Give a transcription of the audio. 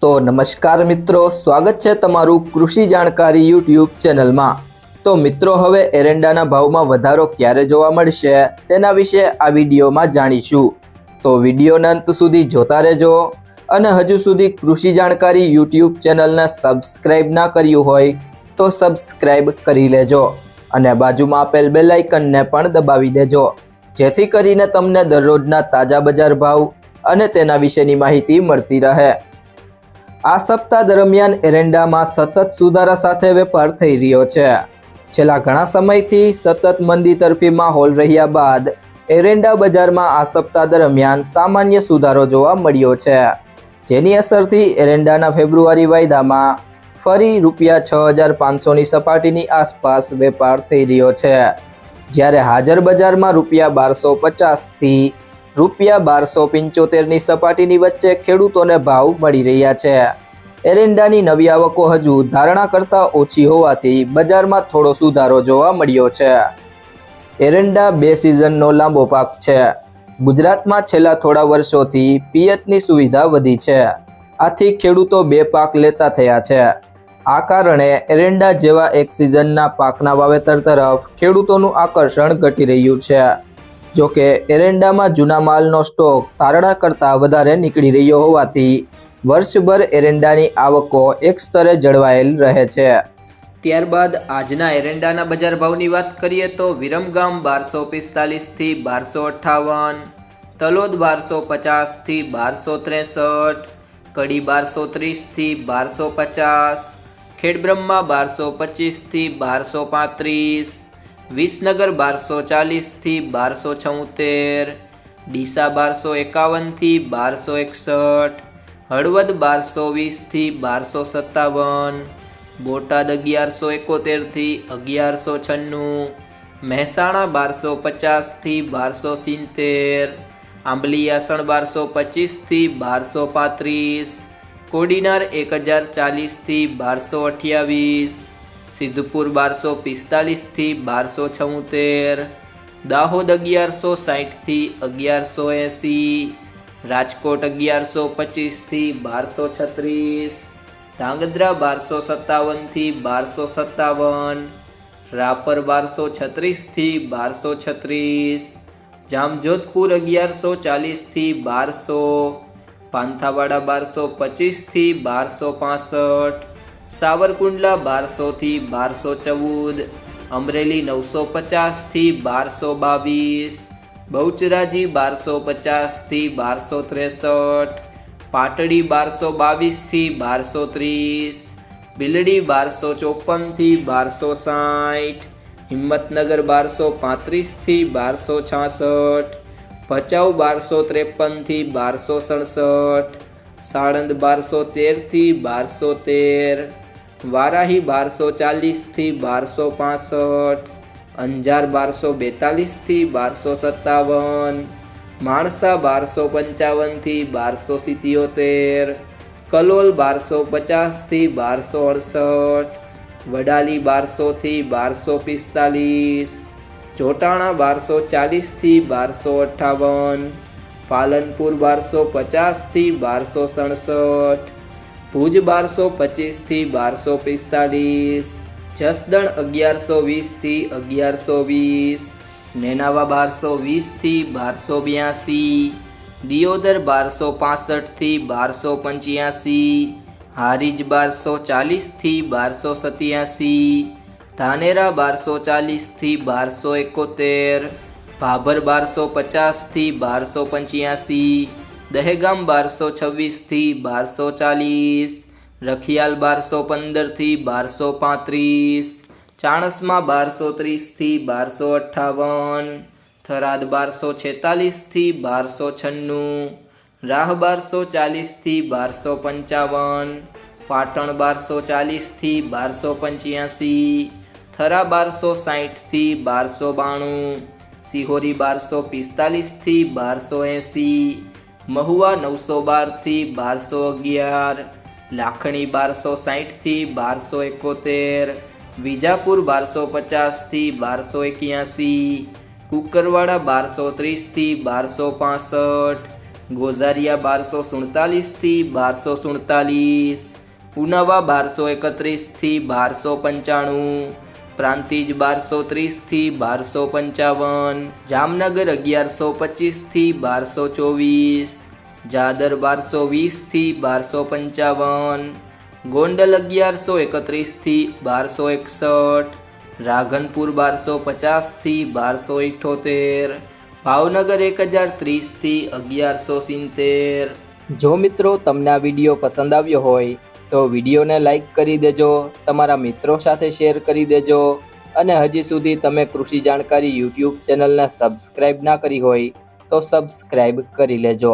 તો નમસ્કાર મિત્રો, સ્વાગત છે તમારું કૃષિ જાણકારી યુટ્યુબ ચેનલમાં। તો મિત્રો, હવે એરંડાના ભાવમાં વધારો ક્યારે જોવા મળશે તેના વિશે આ વિડીયોમાં જાણીશું। તો વિડીયોના અંત સુધી જોતા રહેજો અને હજુ સુધી કૃષિ જાણકારી યુટ્યુબ ચેનલને સબસ્ક્રાઇબ ના કર્યું હોય તો સબસ્ક્રાઇબ કરી લેજો અને બાજુમાં આપેલ બેલ આઇકનને પણ દબાવી દેજો, જેથી કરીને તમને દરરોજના તાજા બજાર ભાવ અને તેના વિશેની માહિતી મળતી રહે। આ સપ્તાહ દરમિયાન એરંડામાં સતત સુધારા સાથે વેપાર થઈ રહ્યો છે। છેલ્લા ઘણા સમયથી સતત મંદી તરફી માહોલ રહ્યા બાદ એરંડા બજારમાં આ સપ્તાહ દરમિયાન સામાન્ય સુધારો જોવા મળ્યો છે, જેની અસરથી એરંડાના ફેબ્રુઆરી વાયદામાં ફરી ₹6,500ની સપાટીની આસપાસ વેપાર થઈ રહ્યો છે, જ્યારે હાજર બજારમાં ₹1,250થી ₹1,275ની સપાટીની વચ્ચે ખેડૂતોને ભાવ મળી રહ્યા છે। એરંડાની નવી આવકો હજુ ધારણા કરતાં ઓછી હોવાથી બજારમાં થોડો સુધારો જોવા મળ્યો છે। એરંડા બે સિઝનનો લાંબો પાક છે। ગુજરાતમાં છેલ્લા થોડા વર્ષોથી પિયતની સુવિધા વધી છે, આથી ખેડૂતો બે પાક લેતા થયા છે। આ કારણે એરંડા જેવા એક સિઝનના પાકના વાવેતર તરફ ખેડૂતોનું આકર્ષણ ઘટી રહ્યું છે। જોકે એરંડામાં જૂના માલનો સ્ટોક ધારણા કરતાં વધારે નીકળી રહ્યો હોવાથી વર્ષભર એરંડાની આવકો એક સ્તરે જળવાયેલ રહે છે। ત્યારબાદ આજના એરંડાના બજાર ભાવની વાત કરીએ તો વિરમગામ 1245થી 1258, તલોદ 1250થી 1263, કડી 1230થી 1250, ખેડબ્રહ્મા 1225થી 1235, વિસનગર 1240થી 1276, ડીસા 1251થી 1261, હળવદ 1220થી 1257, બોટાદ 1171થી 1196, મહેસાણા 1250થી 1270, આંબલીયાસણ 1225થી 1235, કોડીનાર 1040થી 1228, સિદ્ધપુર 1245થી 1276, દાહોદ 1160થી 1180, રાજકોટ 1125થી 1236, ધાંગધ્રા 1257થી 1257, રાપર 1236થી 1236, જામજોધપુર 1140થી 1200, પાંથાવાડા 1225થી 1265, સાવરકુંડલા 1200થી 1214, અમરેલી 950થી 1222, બહુચરાજી 1250થી 1263, પાટડી 1222થી 1230, બિલડી 1254થી 1260, હિંમતનગર 1235થી 1266, ભચાઉ 1253થી 1267, સાણંદ 1213થી 1213, વારાહી 1240થી 1265, અંજાર 1242થી 1257, માણસા 1255થી 1277, કલોલ 1250થી 1268, વડાલી 1200થી 1245, જોટાણા 1240થી 1258, પાલનપુર 1250થી 1267, ભુજ 1225થી 1245, જસદણ 1120થી 1120, નેનાવા 1220થી 1282, દિયોદર 1265થી 1285, હારીજ 1240થી 1287, ધાનેરા 1240થી 1271, ભાભર 1250થી 1285, દહેગામ 1226થી 1240, રખિયાલ 1215થી 1235, ચાણસ્મા 1230થી 1258, થરાદ 1246થી 1296, રાહ 1240થી 1255, પાટણ 1240થી 1285, થરા 1260થી 1292, સિહોરી 1245થી 1280, મહુવા 912થી 1211, લાખણી 1260થી 1271, વિજાપુર 1250થી 1281, કુકરવાડા 1230થી 1265, ગોઝારિયા 1247 થી 1247, ઉનાવા 1231 થી 1295, પ્રાંતિજ 1230 થી 1255, જામનગર 1125 થી 1224, જાદર 1220 થી 1255, ગોંડલ 1131 થી 1261, રાધનપુર 1250 થી 1278, ભાવનગર 1030 થી 1170। જો મિત્રો તમને આ વિડીયો પસંદ આવ્યો હોય તો વિડીયોને લાઈક કરી દેજો, તમારા મિત્રો સાથે શેર કરી દેજો, અને હજી સુધી તમે કૃષિ જાણકારી યુટ્યુબ ચેનલને સબસ્ક્રાઈબ ના કરી હોય તો સબસ્ક્રાઈબ કરી લેજો।